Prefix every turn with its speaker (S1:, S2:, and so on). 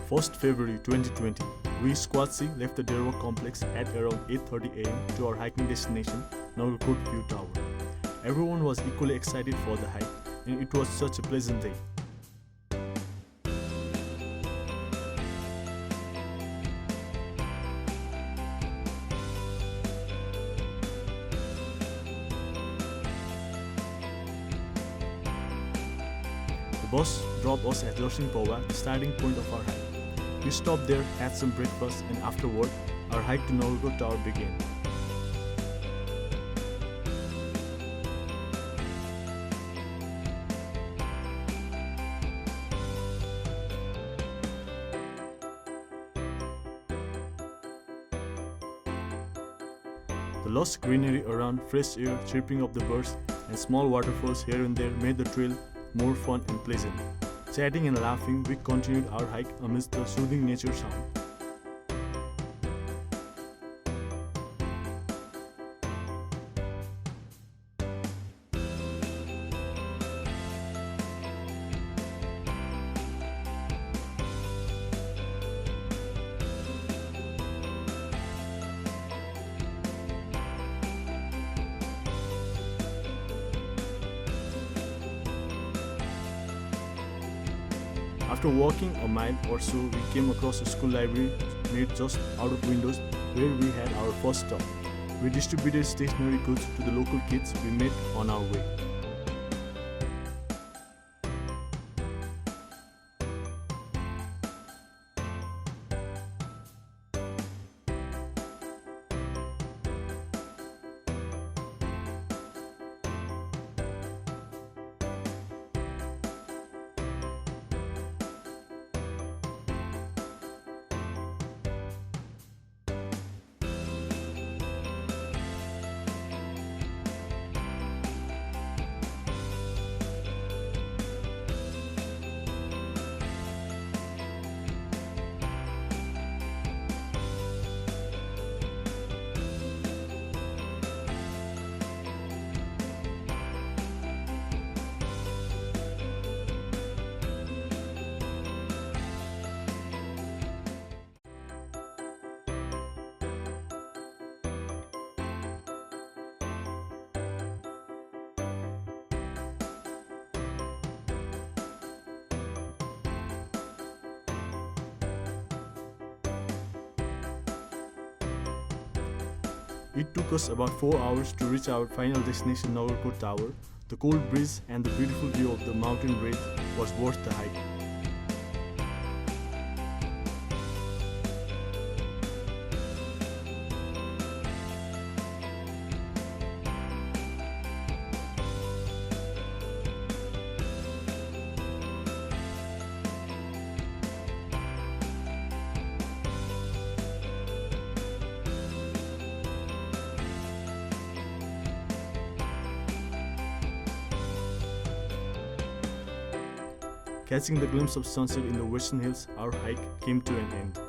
S1: 1st February 2020, we Squad-C left the Nagarkot complex at around 8:30 am to our hiking destination, Nagarkot View Tower. Everyone was equally excited for the hike, and it was such a pleasant day. The bus dropped us at Lasing Pawa, the starting point of our hike. We stopped there, had some breakfast, and afterward, our hike to Nagarkot Tower began. The lush greenery around, fresh air, chirping of the birds, and small waterfalls here and there made the trail more fun and pleasant. Chatting and laughing, we continued our hike amidst the soothing nature sound. After walking a mile or so, we came across a school library made just out of windows where we had our first stop. We distributed stationery goods to the local kids we met on our way. It took us about 4 hours to reach our final destination, Nagarkot Tower. The cold breeze and the beautiful view of the mountain range was worth the hike. Catching the glimpse of sunset in the western hills, our hike came to an end.